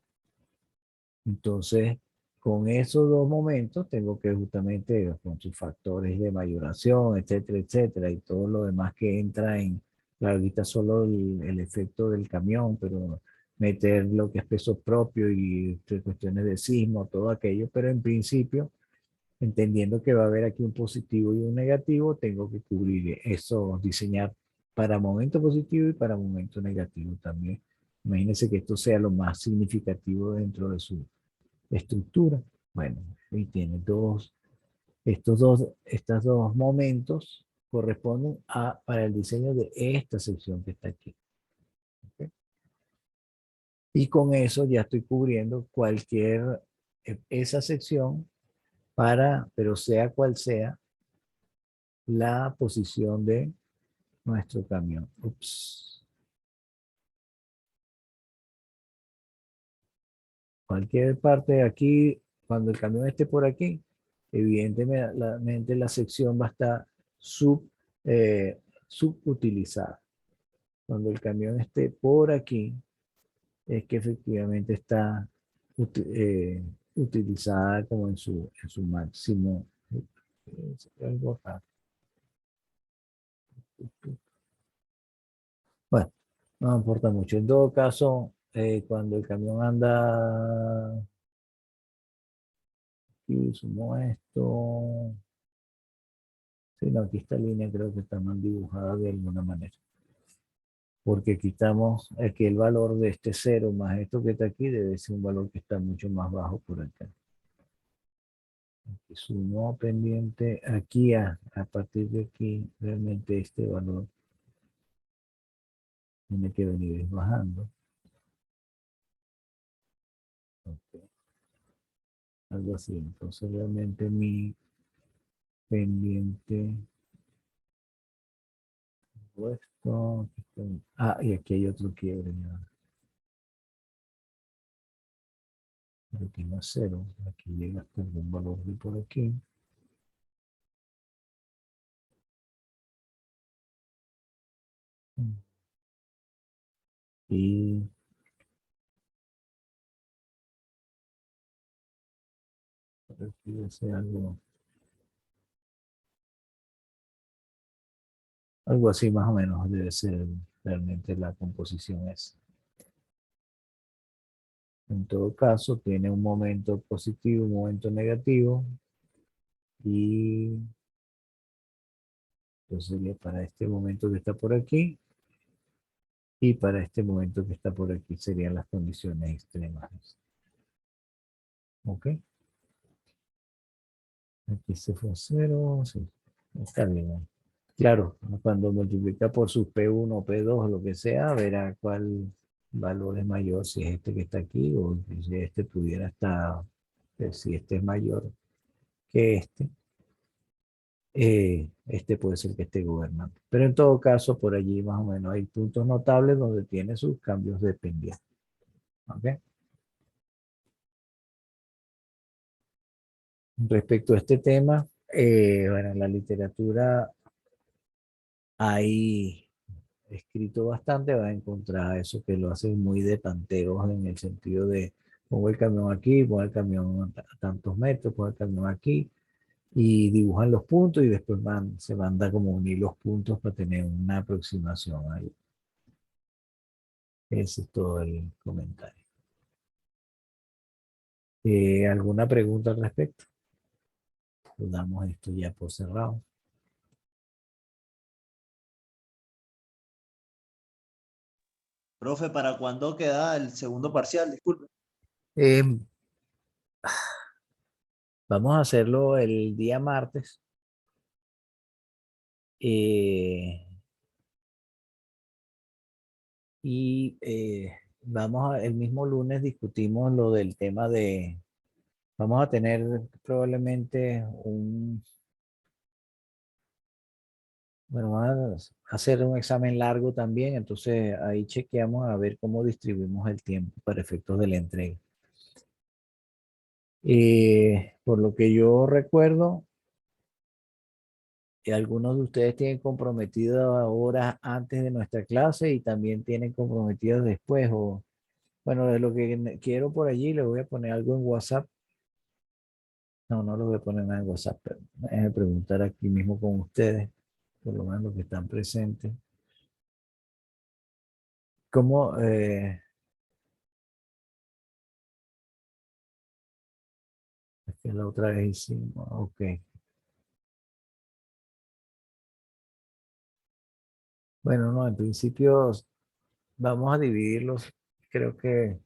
Entonces, con esos dos momentos tengo que justamente, con sus factores de mayoración, etcétera, etcétera, y todo lo demás que entra en, claro, ahorita solo el efecto del camión, pero meter lo que es peso propio y cuestiones de sismo, todo aquello, pero en principio, entendiendo que va a haber aquí un positivo y un negativo, tengo que cubrir eso, diseñar para momento positivo y para momento negativo también. Imagínense que esto sea lo más significativo dentro de su estructura. Bueno, y tiene estos dos momentos corresponden para el diseño de esta sección que está aquí. ¿Okay? Y con eso ya estoy cubriendo esa sección pero sea cual sea la posición de nuestro camión. Ups. Cualquier parte de aquí, cuando el camión esté por aquí, evidentemente la sección va a estar subutilizada. Cuando el camión esté por aquí, es que efectivamente está utilizada como en su máximo. Bueno, no importa mucho. En todo caso, cuando el camión anda, aquí sumo esto. Sí, no, aquí esta línea creo que está mal dibujada de alguna manera. Porque quitamos aquí el valor de este cero más esto que está aquí, debe ser un valor que está mucho más bajo por acá. Aquí sumo pendiente aquí a partir de aquí, realmente este valor tiene que venir bajando. Okay. Algo así. Entonces realmente mi pendiente esto, y aquí hay otro quiebre. Aquí no es cero. Aquí llega hasta algún valor de por aquí. Y aquí debe ser algo así más o menos debe ser realmente la composición esa. En todo caso, tiene un momento positivo, un momento negativo. Y entonces sería para este momento que está por aquí. Y para este momento que está por aquí serían las condiciones extremas. ¿Ok? Aquí se fue a 0. Sí, está bien. Claro, cuando multiplica por sus P1, P2, lo que sea, verá cuál valor es mayor, si es este que está aquí o si este pudiera estar, si este es mayor que este puede ser que esté gobernando. Pero en todo caso, por allí más o menos hay puntos notables donde tiene sus cambios dependientes. ¿Ok? Respecto a este tema, bueno, en la literatura hay escrito bastante, vas a encontrar eso que lo hacen muy de tanteos en el sentido de pongo el camión aquí, pongo el camión a tantos metros, pongo el camión aquí y dibujan los puntos y después se manda como unir los puntos para tener una aproximación ahí. Ese es todo el comentario. ¿Alguna pregunta al respecto? Pues damos esto ya por cerrado. Profe, ¿para cuándo queda el segundo parcial? Disculpe. Eh, Vamos a hacerlo el día martes. eh, y el mismo lunes discutimos lo del tema de, vamos a tener probablemente bueno, vamos a hacer un examen largo también, entonces ahí chequeamos a ver cómo distribuimos el tiempo para efectos de la entrega. Por lo que yo recuerdo, algunos de ustedes tienen comprometidas horas antes de nuestra clase y también tienen comprometidas después. O, bueno, de lo que quiero por allí, le voy a poner algo en WhatsApp. No, no lo voy a poner nada en WhatsApp, pero déjenme preguntar aquí mismo con ustedes, por lo menos los que están presentes. ¿Cómo? Es que la otra vez hicimos, ok. Bueno, no, en principio vamos a dividirlos. Creo que